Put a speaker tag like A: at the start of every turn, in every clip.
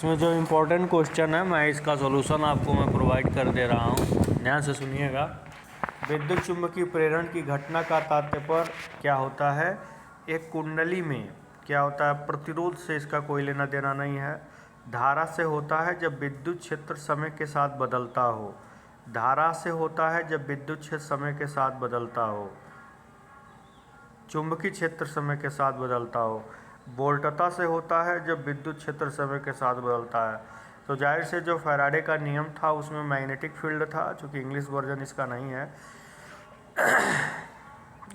A: इसमें जो important question है मैं इसका सॉल्यूशन आपको मैं प्रोवाइड कर दे रहा हूँ, ध्यान से सुनिएगा। विद्युत चुम्बकीय प्रेरण की घटना का तात्पर्य क्या होता है? एक कुंडली में क्या होता है, प्रतिरोध से इसका कोई लेना देना नहीं है। धारा से होता है जब विद्युत क्षेत्र समय के साथ बदलता हो। धारा से होता है जब विद्युत क्षेत्र समय के साथ बदलता हो। चुंबकीय क्षेत्र समय के साथ बदलता हो। वोल्टता से होता है जब विद्युत क्षेत्र समय के साथ बदलता है। तो जाहिर से जो फैराडे का नियम था उसमें मैग्नेटिक फील्ड था, चूँकि इंग्लिश वर्जन इसका नहीं है,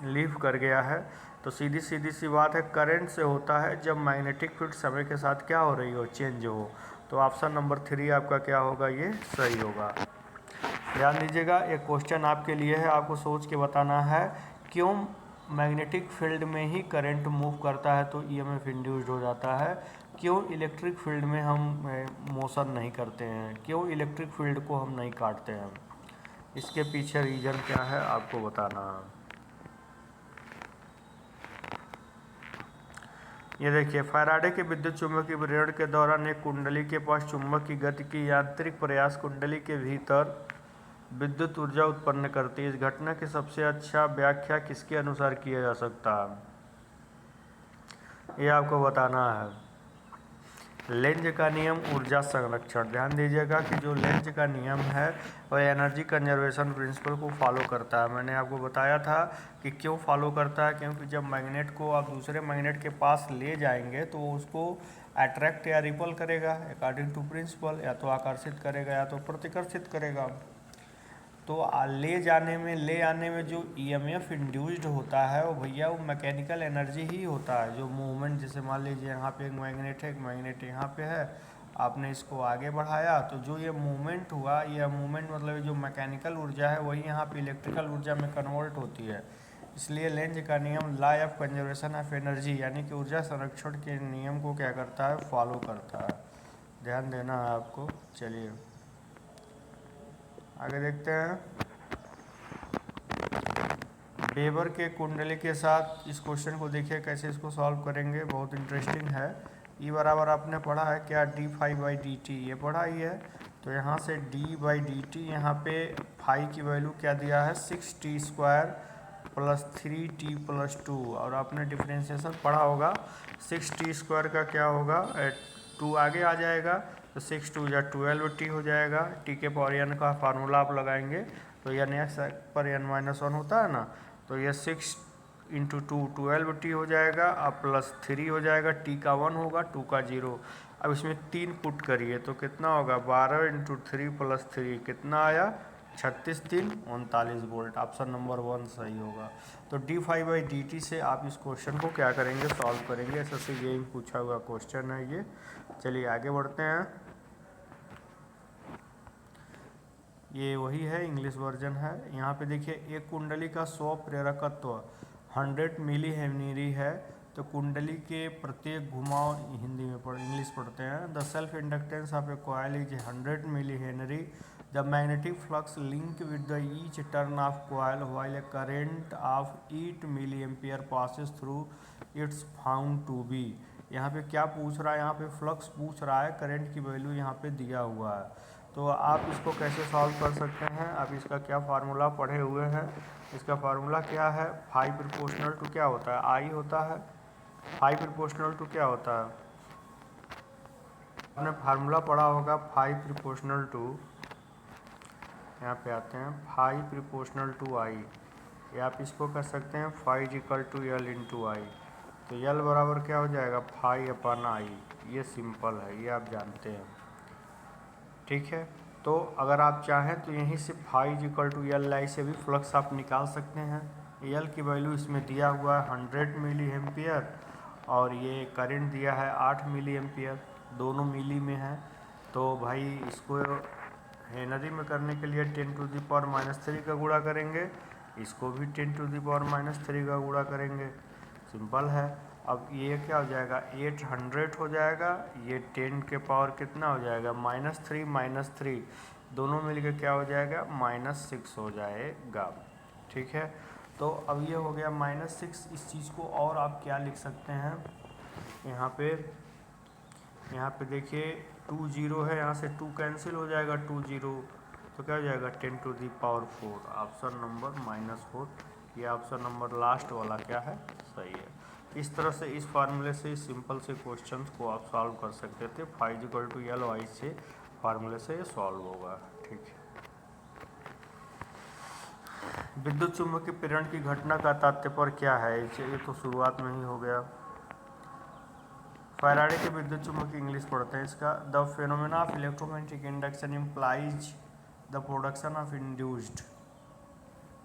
A: लीव कर गया है। तो सीधी सी बात है, करंट से होता है जब मैग्नेटिक फील्ड समय के साथ क्या हो रही हो, चेंज हो। तो ऑप्शन नंबर 3 आपका क्या होगा, ये सही होगा। ध्यान दीजिएगा, एक क्वेश्चन आपके लिए है, आपको सोच के बताना है क्यों मैग्नेटिक फील्ड में ही करंट मूव करता है तो ईएमएफ इंड्यूस्ड हो जाता है, क्यों इलेक्ट्रिक फील्ड में हम मोशन नहीं करते हैं, क्यों इलेक्ट्रिक फील्ड को हम नहीं काटते हैं। इसके पीछे रीज़न क्या है आपको बताना है। ये देखिए, फैराडे के विद्युत चुम्बकीय प्रेरण के दौरान एक कुंडली के पास चुंबक की गति की यांत्रिक प्रयास कुंडली के भीतर विद्युत ऊर्जा उत्पन्न करती है। इस घटना की सबसे अच्छा व्याख्या किसके अनुसार किया जा सकता है, ये आपको बताना है। लेंज का नियम, ऊर्जा संरक्षण। ध्यान दीजिएगा कि जो लेंज का नियम है वह एनर्जी कंजर्वेशन प्रिंसिपल को फॉलो करता है। मैंने आपको बताया था कि क्यों फॉलो करता है, क्योंकि जब मैग्नेट को आप दूसरे मैग्नेट के पास ले जाएंगे तो वो उसको अट्रैक्ट या रिपल करेगा अकॉर्डिंग टू प्रिंसिपल, या तो आकर्षित करेगा या तो प्रतिकर्षित करेगा। तो ले आने में जो ईएमएफ इंड्यूस्ड होता है वो भैया वो मैकेनिकल एनर्जी ही होता है। जो मूवमेंट, जैसे मान लीजिए यहाँ पे एक मैग्नेट है, एक मैग्नेट यहाँ पे है, आपने इसको आगे बढ़ाया तो जो ये मूवमेंट हुआ, ये मूवमेंट मतलब जो मैकेनिकल ऊर्जा है वही यहाँ पे इलेक्ट्रिकल ऊर्जा में कन्वर्ट होती है। इसलिए लेंज का नियम law of conservation of energy यानी कि ऊर्जा संरक्षण के नियम को क्या करता है, फॉलो करता है। ध्यान देना है आपको। चलिए आगे देखते हैं। वेबर के कुंडली के साथ इस क्वेश्चन को देखिए कैसे इसको सॉल्व करेंगे, बहुत इंटरेस्टिंग है। ई बराबर आपने पढ़ा है क्या, D phi by D T, ये पढ़ा ही है। तो यहाँ से डी बाई डी टी, यहाँ पे फाई की वैल्यू क्या दिया है, 6t² प्लस 3t+2, और आपने डिफ्रेंशिएशन पढ़ा होगा। 6t² का क्या होगा, 2 आगे आ जाएगा तो 6 2 या 12t हो जाएगा। टी के पावर n का फार्मूला आप लगाएंगे तो n x पर n-1 होता है ना, तो ये 6 × 2 12t हो जाएगा, अब प्लस 3 हो जाएगा, t का 1 होगा, 2 का 0। अब इसमें 3 पुट करिए तो कितना होगा, 12 × 3 + 3 कितना आया, 36 3 39 वोल्ट। ऑप्शन नंबर 1 सही होगा। तो D phi by D T से आप इस क्वेश्चन को क्या करेंगे, सॉल्व करेंगे। सबसे यही पूछा हुआ क्वेश्चन है ये। चलिए आगे बढ़ते हैं। ये वही है, इंग्लिश वर्जन है। यहाँ पे देखिए, एक कुंडली का 100 प्रेरकत्व 100 मिली हेनरी है। तो कुंडली के प्रत्येक घुमाव, हिंदी में इंग्लिश पढ़ते हैं, the self inductance of a coil is 100 milli henry. The magnetic flux link with the each turn of coil while a current of 8 milli ampere passes through it's found to be. यहाँ पे क्या पूछ रहा है, यहाँ पे flux पूछ रहा है, करंट की वैल्यू यहाँ पे दिया हुआ है। तो आप इसको कैसे सॉल्व कर सकते हैं, आप इसका क्या फार्मूला पढ़े हुए हैं। इसका फार्मूला क्या है, फाई प्रोपोर्शनल टू क्या होता है, आई होता है। फाई प्रोपोर्शनल टू क्या होता है, आपने फार्मूला पढ़ा होगा, फाई प्रोपोर्शनल टू, यहाँ पे आते हैं, फाई प्रोपोर्शनल टू आई। या आप इसको कर सकते हैं phi equal to L into I. तो एल बराबर क्या हो जाएगा, फाई अपन आई। ये सिंपल है, ये आप जानते हैं, ठीक है। तो अगर आप चाहें तो यहीं से phi equal to L I से भी फ्लक्स आप निकाल सकते हैं। एल की वैल्यू इसमें दिया हुआ है 100 मिली एम्पियर, और ये करंट दिया है 8 मिली एम्पियर, दोनों मिली में है। तो भाई इसको हेनरी में करने के लिए 10⁻³ का गुणा करेंगे, इसको भी 10⁻³ का गुणा करेंगे, सिंपल है। अब ये क्या हो जाएगा, 800 हो जाएगा, ये 10 के पावर कितना हो जाएगा, -3 दोनों मिलके क्या हो जाएगा, -6 हो जाएगा, ठीक है। तो अब ये हो गया -6। इस चीज़ को और आप क्या लिख सकते हैं, यहाँ पे यहाँ पे देखिए 2 जीरो है, यहाँ से 2 कैंसिल हो जाएगा, 2 जीरो तो क्या हो जाएगा 10⁴। ऑप्शन नंबर -4, ये ऑप्शन नंबर लास्ट वाला क्या है, सही है। इस तरह से इस फार्मूले से इस सिंपल से क्वेश्चंस को आप सॉल्व कर सकते थे। φ=L से फार्मूले से ये सॉल्व होगा। ठीक है। विद्युत चुम्बकीय प्रेरण की घटना का तात्पर्य क्या है, ये तो शुरुआत में ही हो गया। फैराडे के विद्युत चुम्बकीय इंग्लिश पढ़ते हैं इसका। The phenomena of electromagnetic induction implies the production of induced,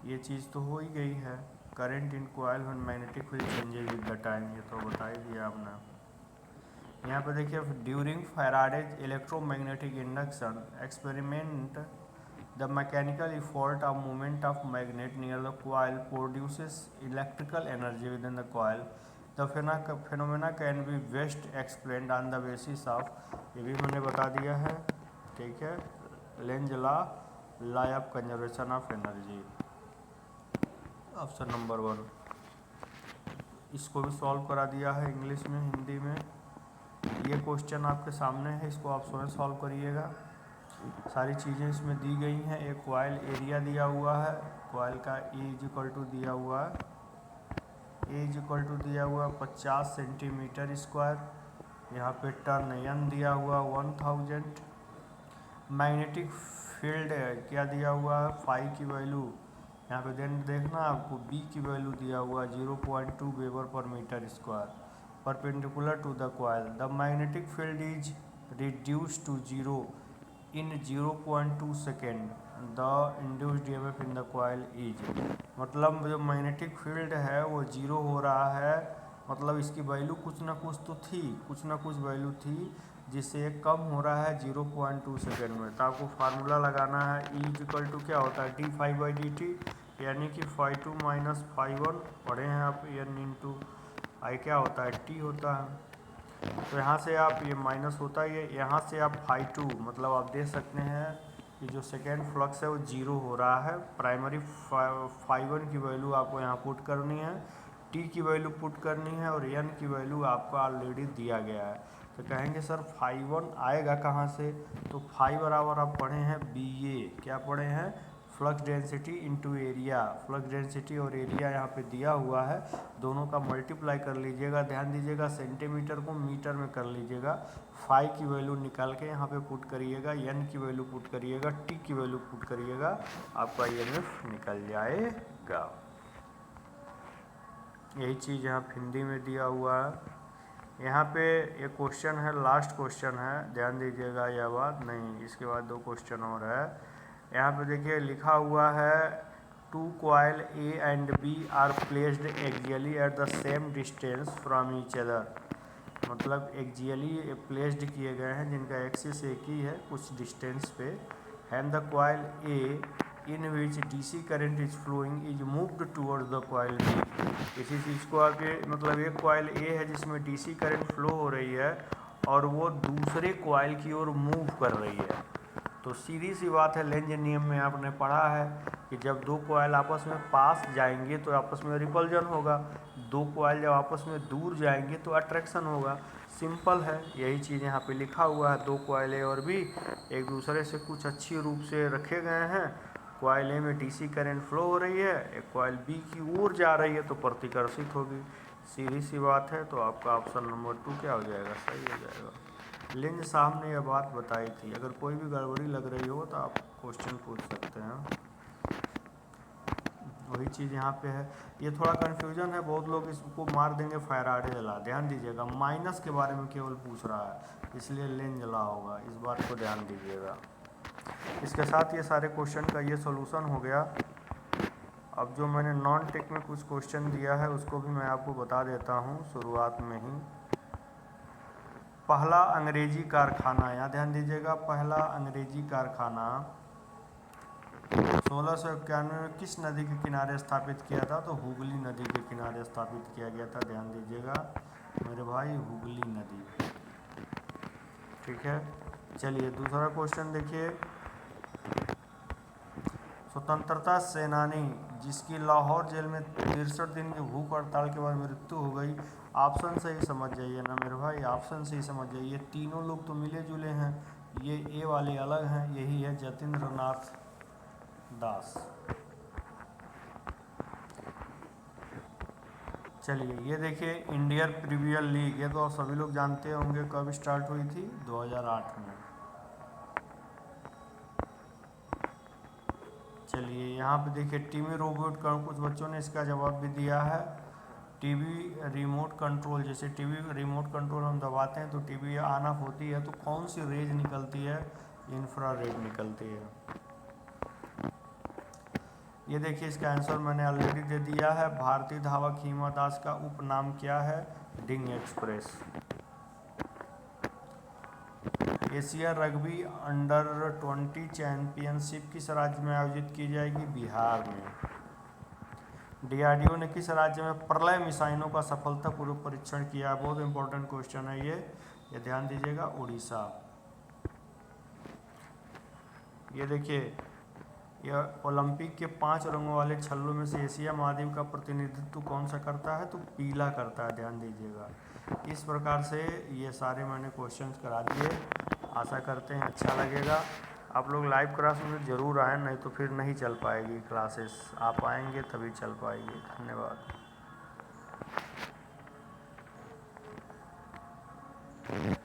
A: ये चीज़ तो हो ही गई है। Current in coil when magnetic field changes with the time, ये तो बता ही दिया आपने। यहाँ पे देखिए during Faraday's electromagnetic induction experiment the mechanical effort of movement of magnet near the coil produces electrical energy with in the coil. The phenomena can be best explained on the basis of, ये भी मैंने बता दिया है। ठीक है, Lenz law of conservation of energy, option number 1। इसको भी सॉल्व करा दिया है इंग्लिश में, हिंदी में। ये क्वेश्चन आपके सामने है, इसको आप स्वयं सॉल्व करिएगा। सारी चीज़ें इसमें दी गई हैं। एक कॉइल एरिया दिया हुआ है, कॉइल का E दिया हुआ है, दिया हुआ 50 सेंटीमीटर स्क्वायर। यहाँ पे टर्न N दिया हुआ 1000। मैग्नेटिक फील्ड क्या दिया हुआ है, फाई की वैल्यू, यहाँ पे देखना आपको B की वैल्यू दिया हुआ 0.2 वेबर पर meter square perpendicular to the coil. The magnetic field is reduce to 0 in 0.2 second. The induced EMF in the coil is, मतलब जो मैग्नेटिक फील्ड है वो 0 हो रहा है, मतलब इसकी वैल्यू कुछ ना कुछ तो थी, कुछ ना कुछ वैल्यू थी जिससे कम हो रहा है 0.2 सेकेंड में। तो आपको फार्मूला लगाना है, E क्या होता है d∅dt, यानी कि φ2 - φ1 पढ़े हैं आप, N इंटू I क्या होता है, T होता है। तो यहाँ से आप ये माइनस होता है, यहाँ से आप φ2 मतलब आप देख सकते हैं कि जो सेकेंड फ्लक्स है वो 0 हो रहा है। प्राइमरी φ1 की वैल्यू आपको यहाँ पुट करनी है, T की वैल्यू पुट करनी है और N की वैल्यू आपको ऑलरेडी दिया गया है। तो कहेंगे सर φ1 आएगा कहाँ से, तो फाई बराबर आप पढ़े हैं BA, क्या पढ़े हैं, flux density into area. Flux density और एरिया यहाँ पे दिया हुआ है, दोनों का मल्टीप्लाई कर लीजिएगा। ध्यान दीजिएगा सेंटीमीटर को मीटर में कर लीजिएगा। फाई की वैल्यू निकाल के यहाँ पे पुट करिएगा, N की वैल्यू पुट करिएगा, T की वैल्यू पुट करिएगा, आपका EMF निकल जाएगा। यही चीज़ यहाँ हिंदी में दिया हुआ है। यहाँ पे ये क्वेश्चन है, लास्ट क्वेश्चन है, ध्यान दीजिएगा यह बात, नहीं इसके बाद 2 क्वेश्चन और है। यहाँ पे देखिए लिखा हुआ है 2 coil A and B are placed axially at the same distance from each other, मतलब एक्सियली प्लेस्ड किए गए हैं जिनका एक्सिस एक ही है कुछ डिस्टेंस पे। And the coil A in which DC current is following is moved towards the coil B। इसी चीज़ को आगे, मतलब एक कॉइल A है जिसमें DC करंट फ्लो हो रही है और वो दूसरे कॉइल की ओर मूव कर रही है। तो सीधी सी बात है, लेंज नियम में आपने पढ़ा है कि जब 2 कॉइल आपस में पास जाएंगे तो आपस में रिपल्जन होगा, 2 कॉइल जब आपस में दूर जाएंगे तो अट्रैक्शन होगा। सिंपल है, यही चीज़ यहाँ पे लिखा हुआ है। 2 कॉइल A और B एक दूसरे से कुछ अच्छी रूप से रखे गए हैं। कॉइल A में DC करंट फ्लो हो रही है, एक कॉइल B की ओर जा रही है तो प्रतिकर्षित होगी। सीधी सी बात है, तो आपका ऑप्शन नंबर 2 क्या हो जाएगा, सही हो जाएगा। लेंज साहब ने यह बात बताई थी। अगर कोई भी गड़बड़ी लग रही हो तो आप क्वेश्चन पूछ सकते हैं। वही चीज़ यहाँ पे है, ये थोड़ा कन्फ्यूजन है, बहुत लोग इसको मार देंगे फैराडे लॉ। ध्यान दीजिएगा माइनस के बारे में केवल पूछ रहा है, इसलिए लेंज लॉ होगा, इस बात को ध्यान दीजिएगा। इसके साथ ये सारे क्वेश्चन का ये सॉल्यूशन हो गया। अब जो मैंने नॉन टेक में कुछ क्वेश्चन दिया है उसको भी मैं आपको बता देता हूँ शुरुआत में ही। पहला अंग्रेजी कारखाना, यहाँ ध्यान दीजिएगा, पहला अंग्रेजी कारखाना 1691 में किस नदी के किनारे स्थापित किया था, तो हुगली नदी के किनारे स्थापित किया गया था। ध्यान दीजिएगा मेरे भाई, हुगली नदी। ठीक है, चलिए दूसरा क्वेश्चन देखिए। स्वतंत्रता सेनानी जिसकी लाहौर जेल में 63 दिन की भूख हड़ताल के बाद मृत्यु हो गई। ऑप्शन से ही समझ जाइए ना मेरे भाई, ऑप्शन से ही समझ जाइए। तीनों लोग तो मिले जुले हैं, ये ए वाले अलग हैं। यही है जतिन्द्र नाथ दास। चलिए ये देखिए इंडियन प्रीमियर लीग, ये तो सभी लोग जानते होंगे कब स्टार्ट हुई थी, 2008 में। चलिए यहाँ पे देखिए टीवी रोबोट का कुछ बच्चों ने इसका जवाब भी दिया है। टीवी रिमोट कंट्रोल, जैसे टीवी रिमोट कंट्रोल हम दबाते हैं तो टीवी ऑन ऑफ होती है, तो कौन सी रेज निकलती है? इंफ्रारेड निकलती है। ये देखिए इसका आंसर मैंने ऑलरेडी दे दिया है। भारतीय धावक हिमा दास का उपनाम क्या है? डिंग express. Asia rugby under 20 championship किस राज्य में आयोजित की जाएगी? बिहार में। डीआरडीओ ने किस राज्य में प्रलय मिसाइलों का सफलतापूर्वक परीक्षण किया? बहुत इंपॉर्टेंट क्वेश्चन है ये ध्यान दीजिएगा। उड़ीसा। ये देखिए यह ओलंपिक के 5 रंगों वाले छल्लों में से एशिया महाद्वीप का प्रतिनिधित्व कौन सा करता है? तो पीला करता है, ध्यान दीजिएगा। इस प्रकार से ये सारे मैंने क्वेश्चंस करा दिए। आशा करते हैं अच्छा लगेगा। आप लोग लाइव क्लास में ज़रूर आएँ, नहीं तो फिर नहीं चल पाएगी क्लासेस। आप आएंगे तभी चल पाएगी। धन्यवाद।